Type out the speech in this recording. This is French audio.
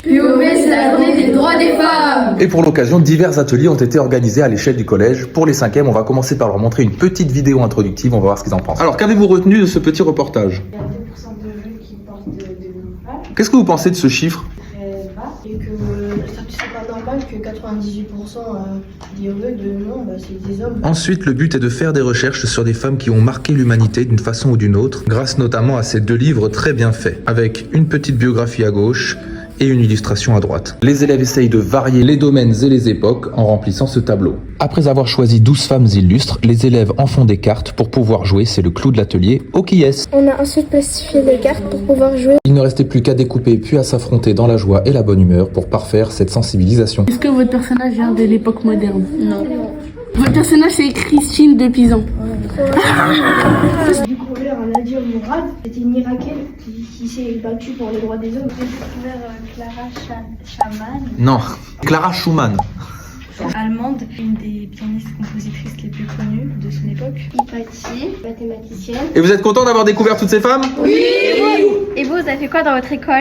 POV, c'est la journée des droits des femmes. Et pour l'occasion, divers ateliers ont été organisés à l'échelle du collège. Pour les 5e, on va commencer par leur montrer une petite vidéo introductive, on va voir ce qu'ils en pensent. Alors, qu'avez-vous retenu de ce petit reportage? Il y a 2% de jeunes qui portent de l'image Qu'est-ce que vous pensez de ce chiffre? très bas et que c'est pas normal que 98% des vœux de non, c'est des hommes. Ensuite, le but est de faire des recherches sur des femmes qui ont marqué l'humanité d'une façon ou d'une autre, grâce notamment à ces 2 livres très bien faits, avec une petite biographie à gauche et une illustration à droite. Les élèves essayent de varier les domaines et les époques en remplissant ce tableau. Après avoir choisi 12 femmes illustres, les élèves en font des cartes pour pouvoir jouer, c'est le clou de l'atelier, au qui est. On a ensuite plastifié les cartes pour pouvoir jouer. Il ne restait plus qu'à découper puis à s'affronter dans la joie et la bonne humeur pour parfaire cette sensibilisation. Est-ce que votre personnage vient de l'époque moderne? Non. Votre personnage, c'est Christine de Pisan. J'ai découvert Nadia Mourad, c'était une Irakienne qui s'est battue pour les droits des hommes. J'ai découvert Clara Schumann, Non, Clara Schumann. allemande, une des pianistes compositrices les plus connues de son époque. Hypatie, mathématicienne. Et vous êtes content d'avoir découvert toutes ces femmes? Et vous avez fait quoi dans votre école?